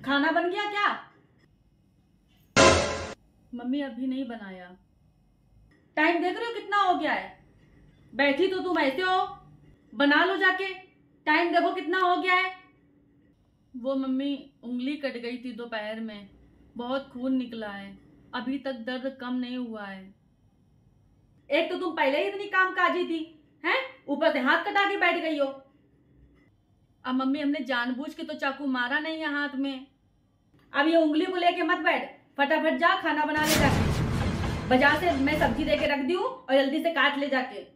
खाना बन गया क्या? मम्मी अभी नहीं बनाया। टाइम देख रहे हो कितना हो गया है? बैठी तो तुम ऐसे हो, बना लो जाके। टाइम देखो कितना हो गया है। वो मम्मी उंगली कट गई थी दोपहर में, बहुत खून निकला है, अभी तक दर्द कम नहीं हुआ है। एक तो तुम पहले ही इतनी कामकाजी थी, हैं? ऊपर से हाथ कटा के बैठ गई हो। अब मम्मी हमने जानबूझ के तो चाकू मारा नहीं है हाथ में। अब ये उंगली को लेके मत बैठ, फटाफट जा खाना बना ले जाके। बाजार से मैं सब्जी लेके रख दी हूँ और जल्दी से काट ले जाके।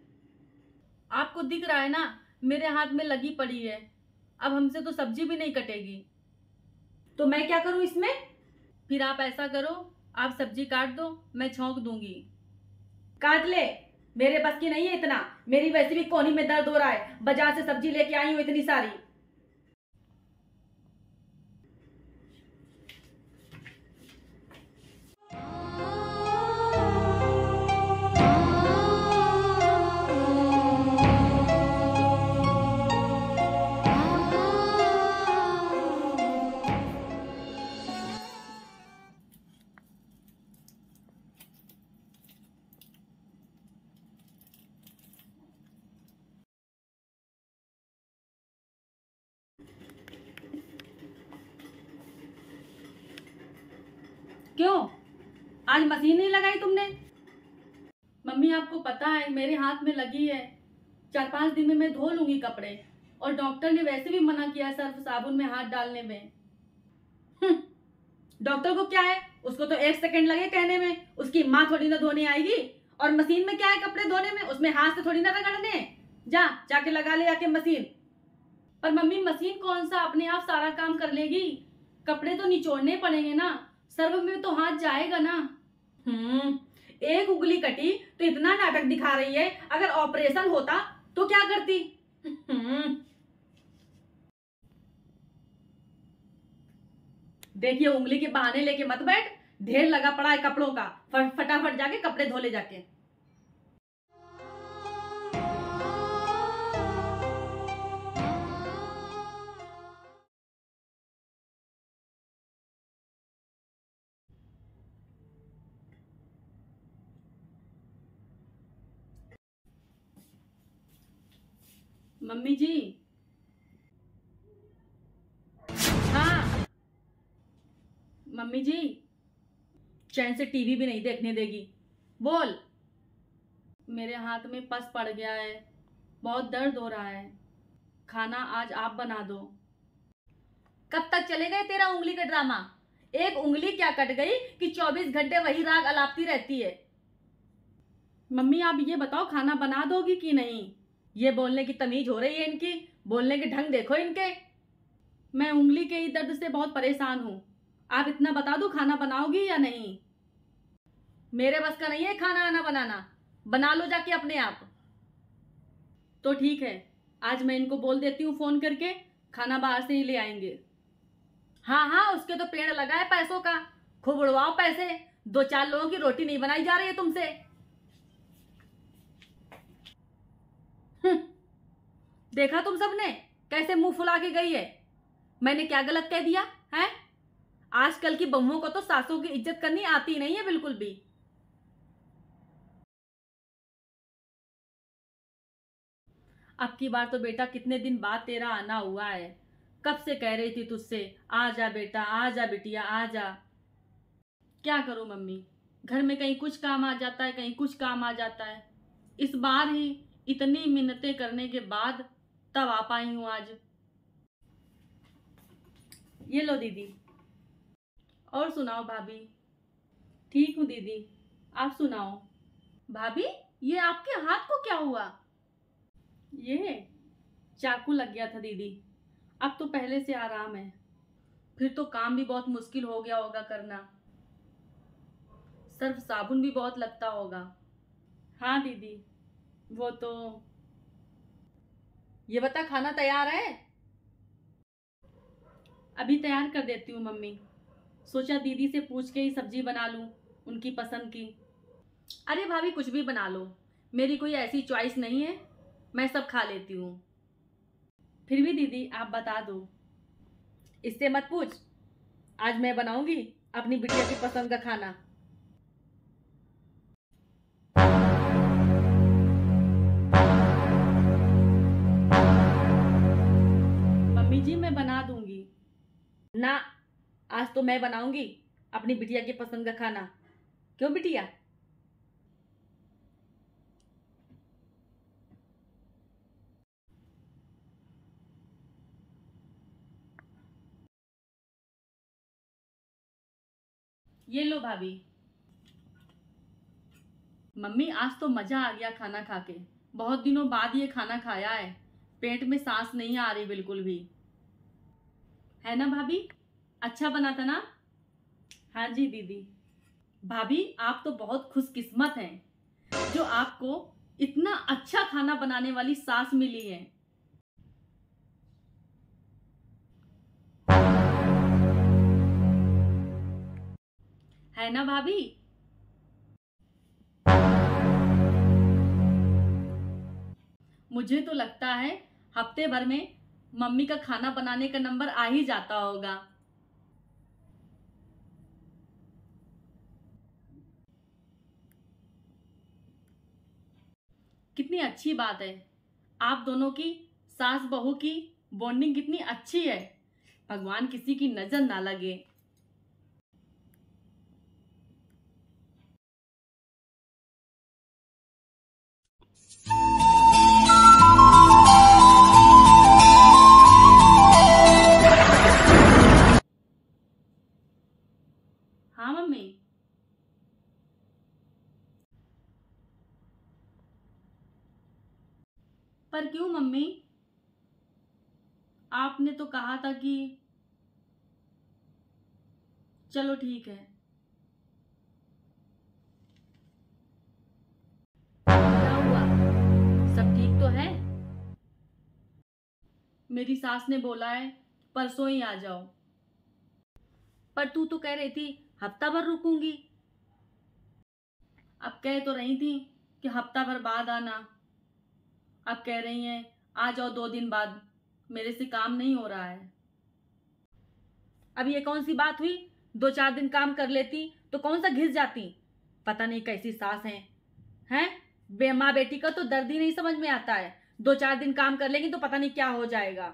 आपको दिख रहा है ना मेरे हाथ में लगी पड़ी है, अब हमसे तो सब्जी भी नहीं कटेगी। तो मैं क्या करूं इसमें? फिर आप ऐसा करो, आप सब्जी काट दो, मैं छौंक दूंगी। काट ले, मेरे बस की नहीं है इतना। मेरी वैसे भी कोहनी में दर्द हो रहा है, बाजार से सब्जी लेके आई हूं इतनी सारी। क्यों, आज मशीन नहीं लगाई तुमने? मम्मी आपको पता है मेरे हाथ में लगी है, 4-5 दिन में मैं धो लूंगी कपड़े, और डॉक्टर ने वैसे भी मना किया सर्फ साबुन में हाथ डालने में। डॉक्टर को क्या है, उसको तो 1 सेकंड लगे कहने में, उसकी माँ थोड़ी ना धोने आएगी। और मशीन में क्या है कपड़े धोने में, उसमें हाथ से थोड़ी ना रगड़ने। जाके लगा ले आके मशीन। पर मम्मी मशीन कौन सा अपने आप सारा काम कर लेगी, कपड़े तो निचोड़ने पड़ेंगे ना, सर्व में तो हाथ जाएगा ना। एक उंगली कटी तो इतना नाटक दिखा रही है, अगर ऑपरेशन होता तो क्या करती? देखिए उंगली के बहाने लेके मत बैठ, ढेर लगा पड़ा है कपड़ों का, फटाफट जाके कपड़े धो ले जाके। मम्मी जी। हाँ मम्मी जी, चैन से टीवी भी नहीं देखने देगी, बोल। मेरे हाथ में पस पड़ गया है, बहुत दर्द हो रहा है, खाना आज आप बना दो। कब तक चलेगा तेरा उंगली का ड्रामा? एक उंगली क्या कट गई कि 24 घंटे वही राग अलापती रहती है। मम्मी आप ये बताओ खाना बना दोगी कि नहीं? ये बोलने की तमीज हो रही है इनकी, बोलने के ढंग देखो इनके। मैं उंगली के ही दर्द से बहुत परेशान हूं, आप इतना बता दो खाना बनाओगी या नहीं? मेरे बस का नहीं है खाना आना बनाना, बना लो जाके अपने आप। तो ठीक है, आज मैं इनको बोल देती हूँ फोन करके, खाना बाहर से ही ले आएंगे। हाँ हाँ, उसके तो पेड़ लगा है पैसों का, खूब उड़वाओ पैसे। 2-4 लोगों की रोटी नहीं बनाई जा रही है तुमसे। देखा तुम सबने कैसे मुंह फुला के गई है? मैंने क्या गलत कह दिया है? आजकल की बहुओं को तो सासों की इज्जत करनी आती नहीं है बिल्कुल भी। अब की बार तो बेटा कितने दिन बाद तेरा आना हुआ है, कब से कह रही थी तुझसे, आ जा बेटा, आ जा बिटिया, आ जा। क्या करूं मम्मी, घर में कहीं कुछ काम आ जाता है, कहीं कुछ काम आ जाता है। इस बार ही इतनी मिन्नतें करने के बाद तब आ पाई हूं आज। ये लो दीदी। और सुनाओ भाभी? ठीक हूँ दीदी, आप सुनाओ। भाभी, ये आपके हाथ को क्या हुआ? ये चाकू लग गया था दीदी, अब तो पहले से आराम है। फिर तो काम भी बहुत मुश्किल हो गया होगा करना, सर्फ साबुन भी बहुत लगता होगा। हाँ दीदी, वो तो। ये बता खाना तैयार है? अभी तैयार कर देती हूँ मम्मी, सोचा दीदी से पूछ के ही सब्जी बना लूं, उनकी पसंद की। अरे भाभी कुछ भी बना लो, मेरी कोई ऐसी चॉइस नहीं है, मैं सब खा लेती हूँ। फिर भी दीदी आप बता दो, इससे मत पूछ। आज मैं बनाऊंगी अपनी बिटिया की पसंद का खाना। मम्मी जी मैं बना दूंगी ना। आज तो मैं बनाऊंगी अपनी बिटिया की पसंद का खाना। क्यों बिटिया? ये लो भाभी। मम्मी आज तो मजा आ गया खाना खा के। बहुत दिनों बाद ये खाना खाया है। पेट में सांस नहीं आ रही बिल्कुल भी। है ना भाभी? अच्छा बना था ना? हाँ जी दीदी। भाभी आप तो बहुत खुशकिस्मत हैं जो आपको इतना अच्छा खाना बनाने वाली सास मिली है। है ना भाभी? मुझे तो लगता है हफ्ते भर में मम्मी का खाना बनाने का नंबर आ ही जाता होगा। कितनी अच्छी बात है। आप दोनों की सास बहू की बॉन्डिंग कितनी अच्छी है। भगवान किसी की नजर ना लगे। हाँ मम्मी। पर क्यों मम्मी? आपने तो कहा था कि चलो ठीक है। क्या हुआ? सब ठीक तो है? मेरी सास ने बोला है परसों ही आ जाओ। पर तू तो कह रही थी हफ्ता भर रुकूंगी। अब कह तो रही थी कि हफ्ता भर बाद आना। अब कह रही हैं आ जाओ 2 दिन बाद। मेरे से काम नहीं हो रहा है। अब ये कौन सी बात हुई? 2-4 दिन काम कर लेती तो कौन सा घिस जाती। पता नहीं कैसी सास हैं। माँ बेटी का तो दर्द ही नहीं समझ में आता है। 2-4 दिन काम कर लेंगी तो पता नहीं क्या हो जाएगा।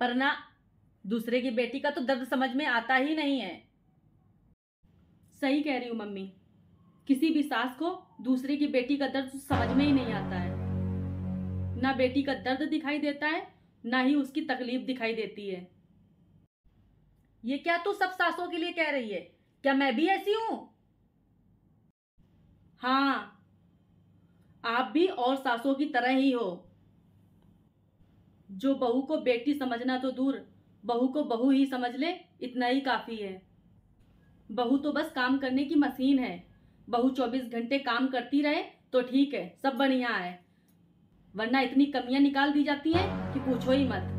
पर ना, दूसरे की बेटी का तो दर्द समझ में आता ही नहीं है। सही कह रही हूँ मम्मी। किसी भी सास को दूसरे की बेटी का दर्द समझ में ही नहीं आता है। ना बेटी का दर्द दिखाई देता है, ना ही उसकी तकलीफ दिखाई देती है। ये क्या तू सब सासों के लिए कह रही है? क्या मैं भी ऐसी हूं? हाँ, आप भी और सासों की तरह ही हो। जो बहू को बेटी समझना तो दूर, बहू को बहू ही समझ ले, इतना ही काफी है। बहू तो बस काम करने की मशीन है। बहू 24 घंटे काम करती रहे तो ठीक है, सब बढ़िया है। वरना इतनी कमियां निकाल दी जाती हैं कि पूछो ही मत।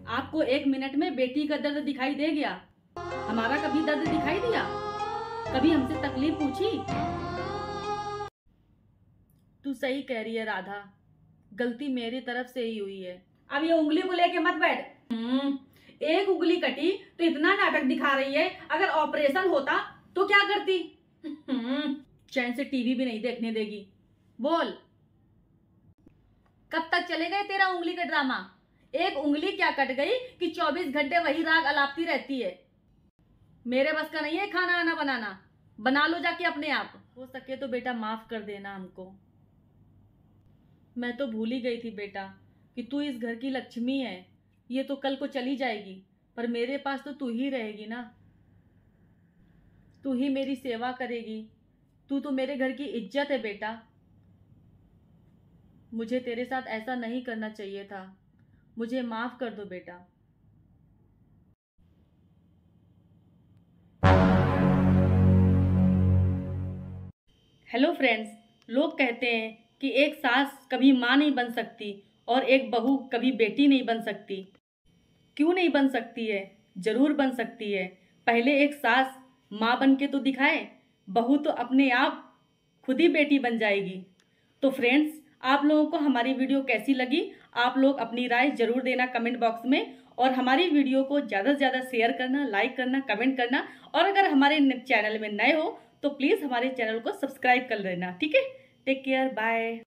आपको 1 मिनट में बेटी का दर्द दिखाई दे गया। हमारा कभी दर्द दिखाई दिया? कभी हमसे तकलीफ पूछी? तू सही कह रही है राधा। गलती मेरी तरफ से ही हुई है। अब ये उंगली को लेके मत बैठ। एक उंगली कटी तो इतना नाटक दिखा रही है। अगर ऑपरेशन होता तो क्या करती? चैन से टीवी भी नहीं देखने देगी। बोल, कब तक चलेगा ये तेरा उंगली का ड्रामा? एक उंगली क्या कट गई कि 24 घंटे वही राग अलापती रहती है। मेरे बस का नहीं है खाना आना बनाना। बना लो जाके अपने आप। हो सके तो बेटा माफ कर देना हमको। मैं तो भूल ही गई थी बेटा कि तू इस घर की लक्ष्मी है। ये तो कल को चली जाएगी, पर मेरे पास तो तू ही रहेगी ना। तू ही मेरी सेवा करेगी। तू तो मेरे घर की इज्जत है बेटा। मुझे तेरे साथ ऐसा नहीं करना चाहिए था। मुझे माफ कर दो बेटा। Hello friends. लोग कहते हैं कि एक सास कभी माँ नहीं बन सकती और एक बहू कभी बेटी नहीं बन सकती। क्यों नहीं बन सकती है? जरूर बन सकती है। पहले एक सास माँ बन के तो दिखाए, बहू तो अपने आप खुद ही बेटी बन जाएगी। तो फ्रेंड्स, आप लोगों को हमारी वीडियो कैसी लगी? आप लोग अपनी राय जरूर देना कमेंट बॉक्स में। और हमारी वीडियो को ज़्यादा से ज़्यादा शेयर करना, लाइक करना, कमेंट करना। और अगर हमारे चैनल में नए हो तो प्लीज़ हमारे चैनल को सब्सक्राइब कर लेना। ठीक है, टेक केयर, बाय।